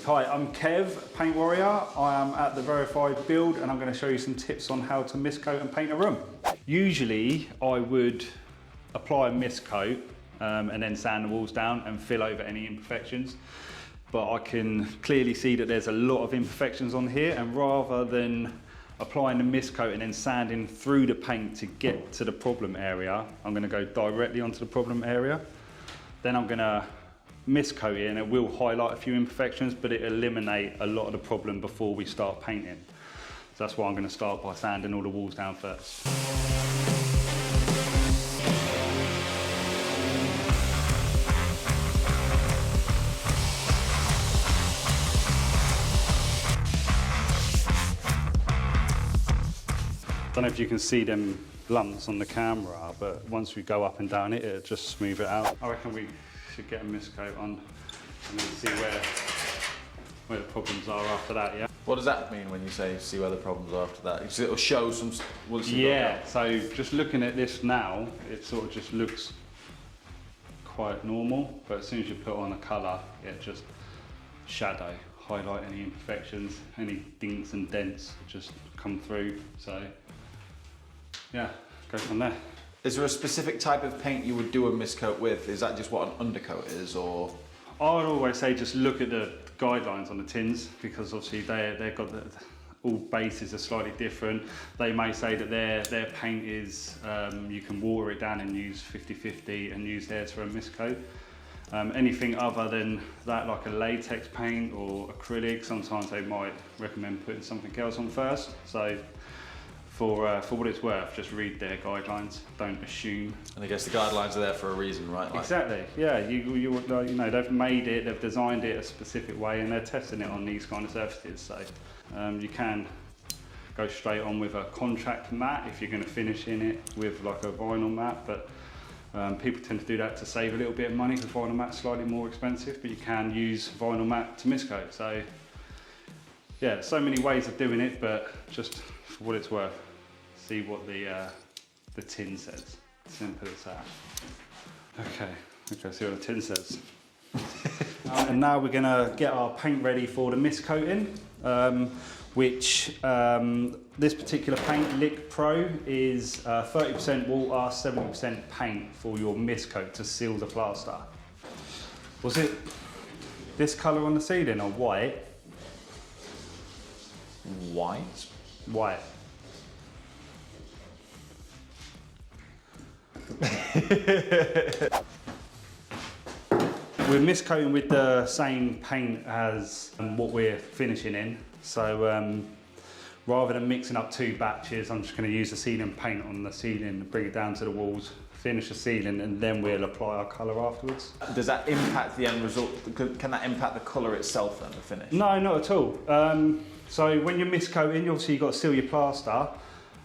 Hi, I'm Kev, Paint Warrior. I am at the Verified Build and I'm going to show you some tips on how to mist coat and paint a room. Usually I would apply a mist coat and then sand the walls down and fill over any imperfections. But I can clearly see that there's a lot of imperfections on here, and rather than applying the mist coat and then sanding through the paint to get to the problem area, I'm going to go directly onto the problem area. Then I'm going to mist coat it, and it will highlight a few imperfections, but it eliminate a lot of the problem before we start painting. So that's why I'm going to start by sanding all the walls down first. I don't know if you can see them lumps on the camera, but once we go up and down it, it'll just smooth it out. I reckon we should get a mist coat on and then see where the problems are after that, yeah? What does that mean when you say see where the problems are after that? So it'll show some... Yeah, so just looking at this now, it sort of just looks quite normal, but as soon as you put on a colour, it just shadow, highlight any imperfections, any dinks and dents just come through, so yeah, go from there. Is there a specific type of paint you would do a mist coat with? Is that just what an undercoat is, or? I would always say just look at the guidelines on the tins, because obviously they've got all bases are slightly different. They may say that their paint is, you can water it down and use 50-50 and use theirs for a mist coat. Anything other than that, like a latex paint or acrylic, sometimes they might recommend putting something else on first. So for what it's worth, just read their guidelines, don't assume. And I guess the guidelines are there for a reason, right? Like... Exactly, yeah, you know, they've made it, they've designed it a specific way, and they're testing it on these kind of surfaces. So you can go straight on with a contract mat if you're going to finish in it with like a vinyl mat, but people tend to do that to save a little bit of money, because vinyl mat's slightly more expensive, but you can use vinyl mat to mist coat. So yeah, so many ways of doing it, but just for what it's worth, see what the tin says. Simple as that. Okay, see what the tin says. And now we're gonna get our paint ready for the mist coating, which this particular paint, Lick Pro, is 30% water, 70% paint for your mist coat to seal the plaster. Was it this colour on the ceiling or white? White? White. We're mist coating with the same paint as what we're finishing in. So rather than mixing up two batches, I'm just going to use the ceiling paint on the ceiling, bring it down to the walls, finish the ceiling, and then we'll apply our colour afterwards. Does that impact the end result? Can that impact the colour itself then, the finish? No, not at all. So when you're mist coating, obviously you've got to seal your plaster,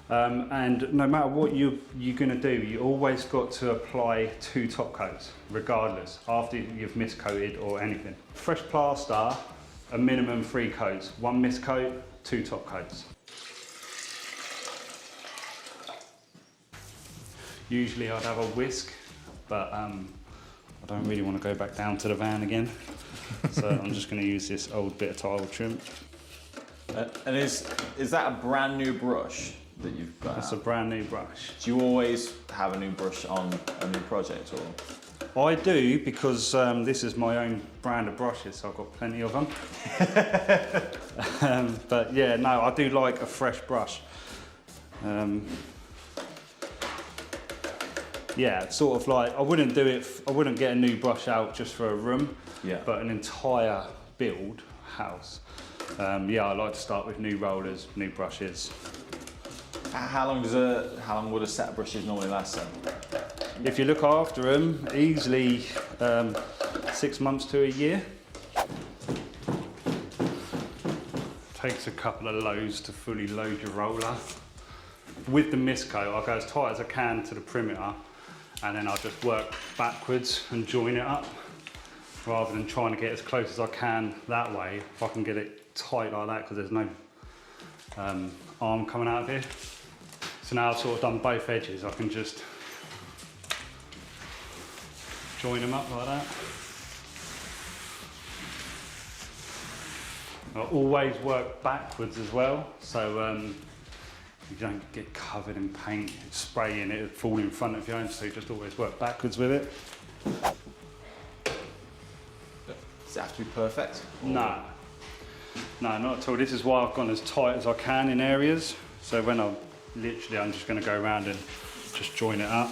and no matter what you're going to do, you always got to apply 2 top coats, regardless, after you've mist coated or anything. Fresh plaster, a minimum 3 coats, 1 mist coat, 2 top coats. Usually I'd have a whisk, but I don't really want to go back down to the van again. So I'm just going to use this old bit of tile trim. And is that a brand new brush that you've got? That's a brand new brush. Do you always have a new brush on a new project, or? I do, because this is my own brand of brushes, so I've got plenty of them. But yeah, no, I do like a fresh brush. Yeah, it's sort of like, I wouldn't get a new brush out just for a room, yeah, but an entire build house. Yeah, I like to start with new rollers, new brushes. How long would a set of brushes normally last then? If you look after them, easily 6 months to a year. Takes a couple of loads to fully load your roller. With the mist coat, I'll go as tight as I can to the perimeter, and then I'll just work backwards and join it up, rather than trying to get as close as I can that way. If I can get it tight like that, because there's no arm coming out of here. So now I've sort of done both edges, I can just join them up like that. I always work backwards as well, so you don't get covered in paint, spraying it, fall in front of you, so you just always work backwards with it. Does it have to be perfect? No, not at all. This is why I've gone as tight as I can in areas. So when I'm just going to go around and just join it up.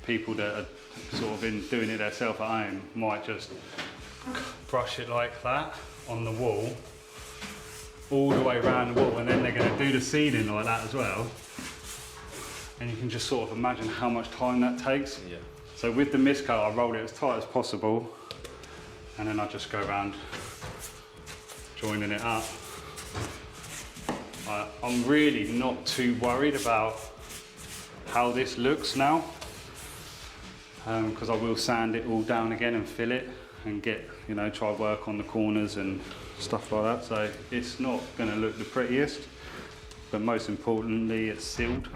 People that are sort of doing it themselves at home might just brush it like that on the wall, all the way around the wall, and then they're going to do the ceiling like that as well. And you can just sort of imagine how much time that takes. Yeah. So with the mist coat, I roll it as tight as possible, and then I just go around joining it up. I'm really not too worried about how this looks now, because I will sand it all down again and fill it and get, you know, try work on the corners and stuff like that. So it's not going to look the prettiest, but most importantly, it's sealed.